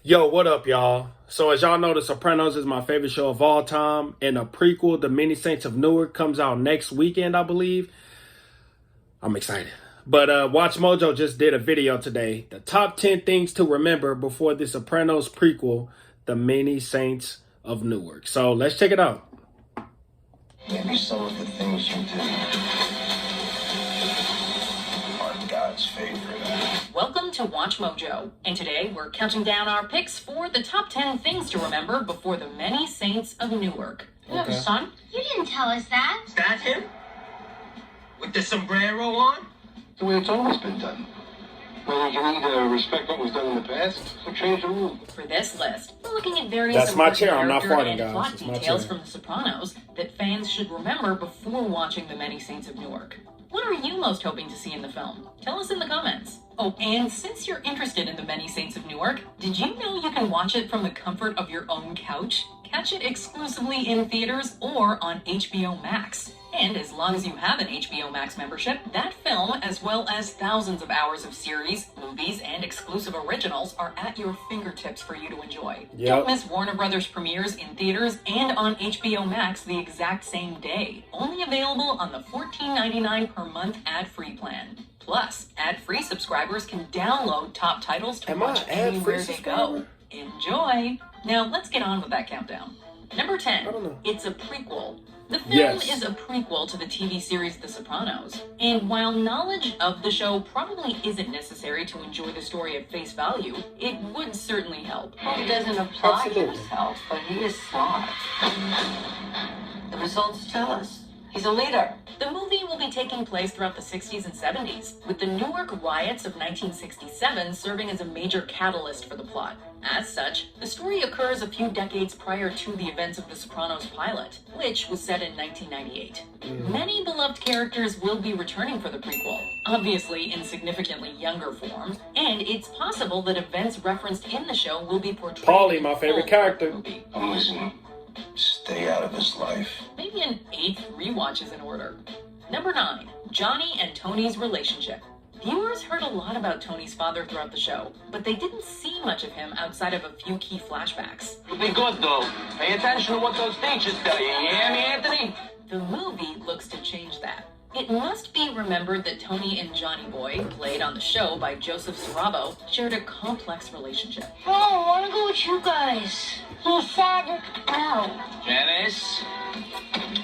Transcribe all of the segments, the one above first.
Yo, what up, y'all? So, as y'all know, The Sopranos is my favorite show of all time, and a prequel, The Many Saints of Newark, comes out next weekend, I believe. I'm excited. But Watch Mojo just did a video today. The top 10 things to remember before The Sopranos prequel, The Many Saints of Newark. So, let's check it out. Maybe some of the things you do are God's favorite. Welcome to Watch Mojo, and today we're counting down our picks for the top 10 things to remember before the Many Saints of Newark. You have a son? You didn't tell us that. Is that him? With the sombrero on? The way it's always been done. Well, you can either respect what was done in the past or change the rules. For this list, we're looking at various That's my chair. I'm not character farting, and guys. plot It's my details chair. from The Sopranos that fans should remember before watching the Many Saints of Newark. What are you most hoping to see in the film? Tell us in the comments. Oh, and since you're interested in the Many Saints of Newark, did you know you can watch it from the comfort of your own couch? Catch it exclusively in theaters or on HBO Max. And as long as you have an HBO Max membership, that film, as well as thousands of hours of series, movies, and exclusive originals are at your fingertips for you to enjoy. Yep. Don't miss Warner Brothers premieres in theaters and on HBO Max the exact same day. Only available on the $14.99 per month ad-free plan. Plus, ad-free subscribers can download top titles to Am I watch an ad-free anywhere they go. subscriber? Enjoy! Now, let's get on with that countdown. Number 10, I don't know. it's a prequel. The film Yes. is a prequel to the TV series The Sopranos, and while knowledge of the show probably isn't necessary to enjoy the story at face value, it would certainly help. He doesn't apply Absolutely. himself, but he is smart. The results tell us. He's a leader. The movie will be taking place throughout the 60s and 70s, with the Newark riots of 1967 serving as a major catalyst for the plot. As such, the story occurs a few decades prior to the events of The Sopranos pilot, which was set in 1998. Many beloved characters will be returning for the prequel, obviously in significantly younger form, and it's possible that events referenced in the show will be portrayed Paulie, in my favorite full character. movie. I'm listening. Stay out of his life. Maybe an 8th rewatch is in order. Number 9, Johnny and Tony's relationship. Viewers heard a lot about Tony's father throughout the show, but they didn't see much of him outside of a few key flashbacks. You'll be good, though. Pay attention to what those teachers tell you. You hear me, Anthony? The movie looks to change that. It must be remembered that Tony and Johnny Boy, played on the show by Joseph Saravo, shared a complex relationship. No, I want to go with you guys. He said no. Janice?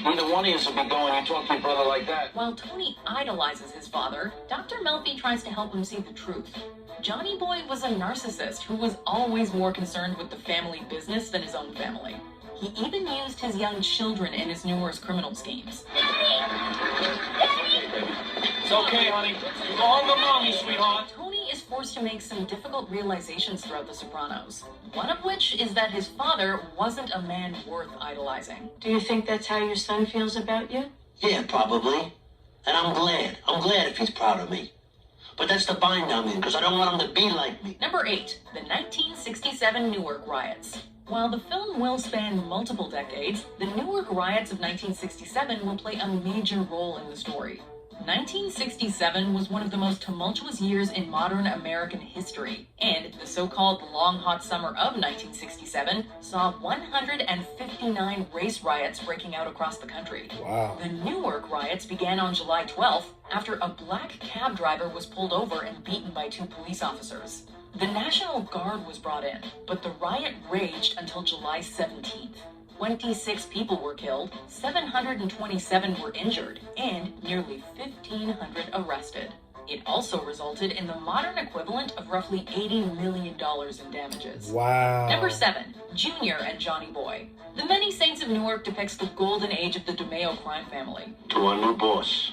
Neither one of you should be going. You talk to your brother like that. While Tony idolizes his father, Dr. Melfi tries to help him see the truth. Johnny Boy was a narcissist who was always more concerned with the family business than his own family. He even used his young children in his numerous criminal schemes. It's okay, honey. You go home to mommy, sweetheart. Tony is forced to make some difficult realizations throughout The Sopranos, one of which is that his father wasn't a man worth idolizing. Do you think that's how your son feels about you? Yeah, probably. And I'm glad. I'm glad if he's proud of me. But that's the bind I'm in, because I don't want him to be like me. Number 8, the 1967 Newark riots. While the film will span multiple decades, the Newark riots of 1967 will play a major role in the story. 1967 was one of the most tumultuous years in modern American history, and the so-called Long Hot Summer of 1967 saw 159 race riots breaking out across the country. Wow. The Newark riots began on July 12th after a black cab driver was pulled over and beaten by 2 police officers. The National Guard was brought in, but the riot raged until July 17th. 26 people were killed, 727 were injured, and nearly 1,500 arrested. It also resulted in the modern equivalent of roughly $80 million in damages. Wow. Number 7, Junior and Johnny Boy. The Many Saints of Newark depicts the golden age of the DeMeo crime family. To our new boss.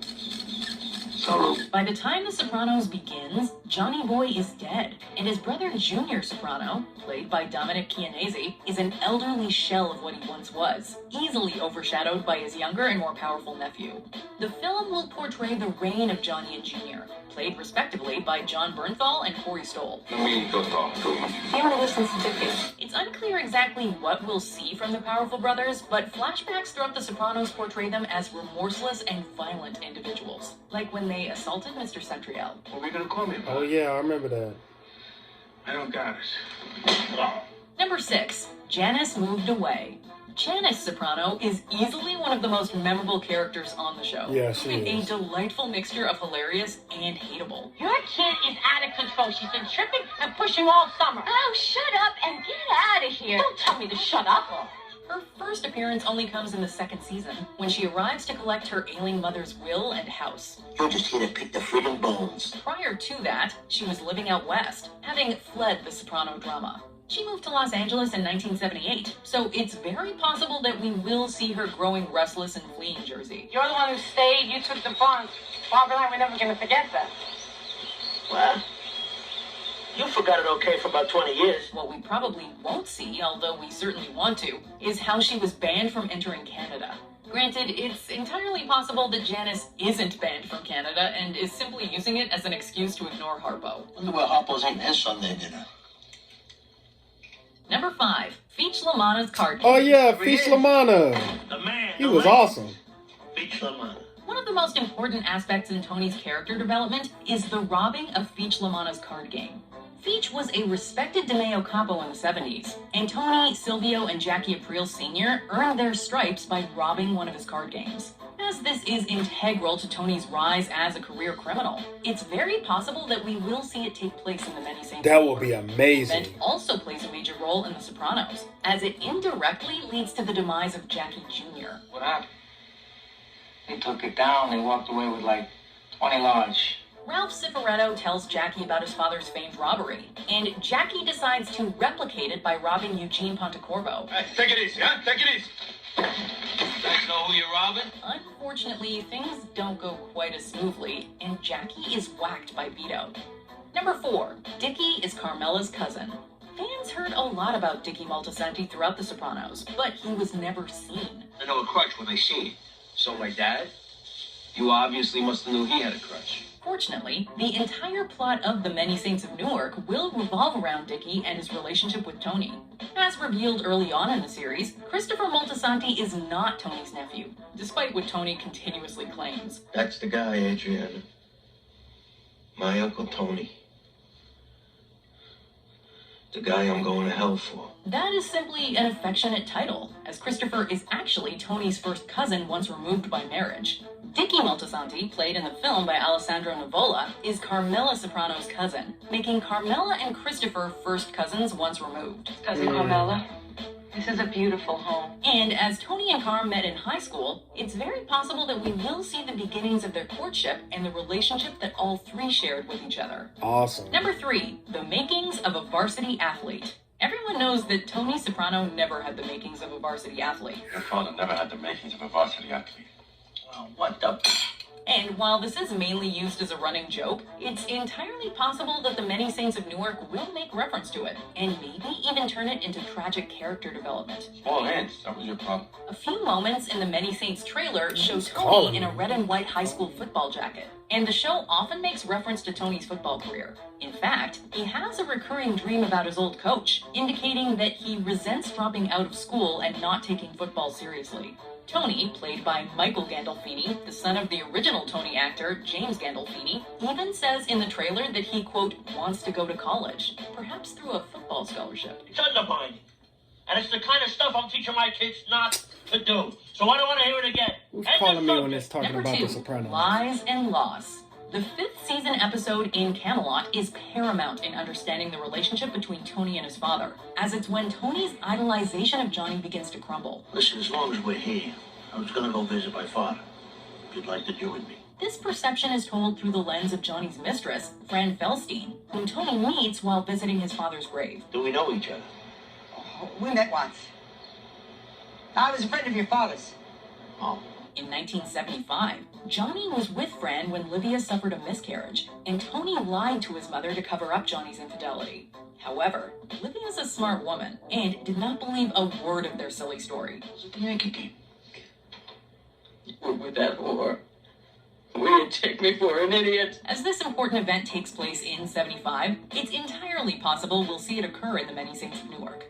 Salute. By the time The Sopranos begins, Johnny Boy is dead, and his brother Junior Soprano, played by Dominic Chianese, is an elderly shell of what he once was, easily overshadowed by his younger and more powerful nephew. The film will portray the reign of Johnny and Junior, played respectively by John Bernthal and Corey Stoll. Let me go talk to him. You want to listen to Dickie? It's unclear exactly what we'll see from the powerful brothers, but flashbacks throughout The Sopranos portray them as remorseless and violent individuals, like when they assaulted Mr. Centriel. What were you going to call me about? Oh, yeah, I remember that. I don't got it. Number 6, Janice moved away. Janice Soprano is easily one of the most memorable characters on the show. Yeah, she With is. a delightful mixture of hilarious and hateable. Your kid is out of control. She's been tripping and pushing all summer. Oh, shut up and get out of here. Don't tell me to shut up. Her first appearance only comes in the 2nd season, when she arrives to collect her ailing mother's will and house. You're just here to pick the friggin' bones. Prior to that, she was living out west, having fled the Soprano drama. She moved to Los Angeles in 1978, so it's very possible that we will see her growing restless and fleeing Jersey. You're the one who stayed. You took the bond. Barbara and I were never going to forget that. Well, you forgot it okay for about 20 years. What we probably won't see, although we certainly want to, is how she was banned from entering Canada. Granted, it's entirely possible that Janice isn't banned from Canada and is simply using it as an excuse to ignore Harpo. Wonder where Harpo's eating his Sunday dinner. Number 5, Feach LaManna's card game. Oh yeah, Feach LaManna. The man. He was awesome. Beach LaManna. One of the most important aspects in Tony's character development is the robbing of Feach LaManna's card game. Feach was a respected DeMeo capo in the 70s, and Tony, Silvio, and Jackie Aprile Sr. earned their stripes by robbing one of his card games. As this is integral to Tony's rise as a career criminal, it's very possible that we will see it take place in the Many Saints. That will be amazing. The event also plays a major role in The Sopranos, as it indirectly leads to the demise of Jackie Jr. What happened? They took it down. They walked away with like 20 large. Ralph Cifaretto tells Jackie about his father's famed robbery, and Jackie decides to replicate it by robbing Eugene Pontecorvo. Hey, take it easy, huh? Take it easy. You guys know who you're robbing? Unfortunately, things don't go quite as smoothly, and Jackie is whacked by Vito. Number 4, Dickie is Carmela's cousin. Fans heard a lot about Dickie Moltisanti throughout The Sopranos, but he was never seen. I know a crutch when they see it. So my dad? You obviously must have knew he had a crutch. Fortunately, the entire plot of The Many Saints of Newark will revolve around Dickie and his relationship with Tony. As revealed early on in the series, Christopher Moltisanti is not Tony's nephew, despite what Tony continuously claims. That's the guy, Adriana. My Uncle Tony. The guy I'm going to hell for. That is simply an affectionate title, as Christopher is actually Tony's first cousin once removed by marriage. Dickie Moltisanti, played in the film by Alessandro Nivola, is Carmela Soprano's cousin, making Carmela and Christopher first cousins once removed. Cousin Carmela, this is a beautiful home. And as Tony and Carm met in high school, it's very possible that we will see the beginnings of their courtship and the relationship that all three shared with each other. Awesome. Number 3, the makings of a varsity athlete. Everyone knows that Tony Soprano never had the makings of a varsity athlete. Your father never had the makings of a varsity athlete. Well, what the... And while this is mainly used as a running joke, it's entirely possible that the Many Saints of Newark will make reference to it, and maybe even turn it into tragic character development. Small hands, that was your problem. A few moments in the Many Saints trailer show calling Tony in a me? red and white high school football jacket, and the show often makes reference to Tony's football career. In fact, he has a recurring dream about his old coach, indicating that he resents dropping out of school and not taking football seriously. Tony, played by Michael Gandolfini, the son of the original Tony actor, James Gandolfini, even says in the trailer that he, quote, wants to go to college, perhaps through a football scholarship. It's undermined. And it's the kind of stuff I'm teaching my kids not to do. So I don't want to hear it again. Who's End calling of me when subject. it's talking Number about 2, The Sopranos? Lies and Loss. The 5th season episode in Camelot is paramount in understanding the relationship between Tony and his father, as it's when Tony's idolization of Johnny begins to crumble. Listen, as long as we're here, I was going to go visit my father. If you'd like to join me. This perception is told through the lens of Johnny's mistress, Fran Felstein, whom Tony meets while visiting his father's grave. Do we know each other? We met once. I was a friend of your father's. Oh. In 1975, Johnny was with Fran when Livia suffered a miscarriage, and Tony lied to his mother to cover up Johnny's infidelity. However, Livia's a smart woman and did not believe a word of their silly story. Was it the Yankee game? You were with that whore. Will you take me for an idiot? As this important event takes place in 75, it's entirely possible we'll see it occur in the Many Saints of Newark.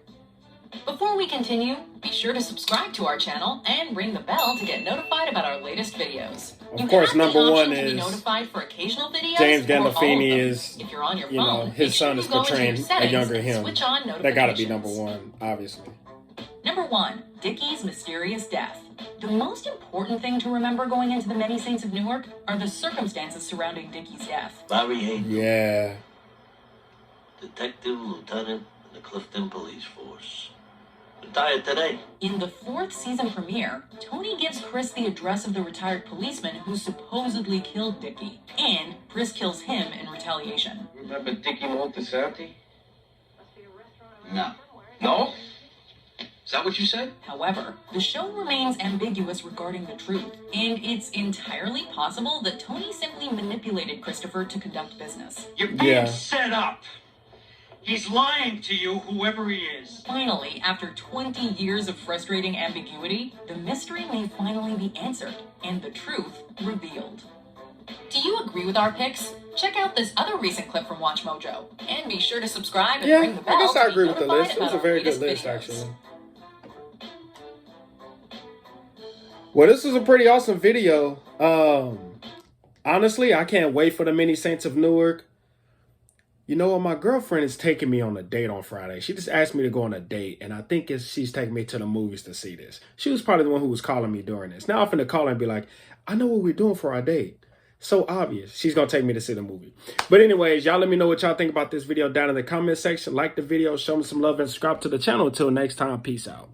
Before we continue, be sure to subscribe to our channel and ring the bell to get notified about our latest videos. Of course, number one is is notified for occasional videos. James Gandolfini is, if you're on your you know, phone, his son is portraying a younger him. Switch on That got to be notifications. number one, obviously. Number 1, Dickie's mysterious death. The most important thing to remember going into the Many Saints of Newark are the circumstances surrounding Dickie's death. Larry Hayden, Yeah. detective, lieutenant in the Clifton Police Force. Retired today. In the 4th season premiere, Tony gives Chris the address of the retired policeman who supposedly killed Dickie, and Chris kills him in retaliation. Remember Dickie Moltisanti? No. No? Is that what you said? However, the show remains ambiguous regarding the truth, and it's entirely possible that Tony simply manipulated Christopher to conduct business. You're being Yeah. set up. He's lying to you, whoever he is. Finally, after 20 years of frustrating ambiguity, the mystery may finally be answered, and the truth revealed. Do you agree with our picks? Check out this other recent clip from Watch Mojo, and be sure to subscribe and ring Yeah, the bell. I guess I to be agree with the notified list. It was about a our very good latest list, videos. actually. Well, this was a pretty awesome video. Honestly, I can't wait for the Many Saints of Newark. You know what? My girlfriend is taking me on a date on Friday. She just asked me to go on a date, and I think she's taking me to the movies to see this. She was probably the one who was calling me during this. Now I'm finna call her and be like, I know what we're doing for our date. So obvious. She's going to take me to see the movie. But anyways, y'all let me know what y'all think about this video down in the comment section. Like the video, show me some love, and subscribe to the channel. Until next time, peace out.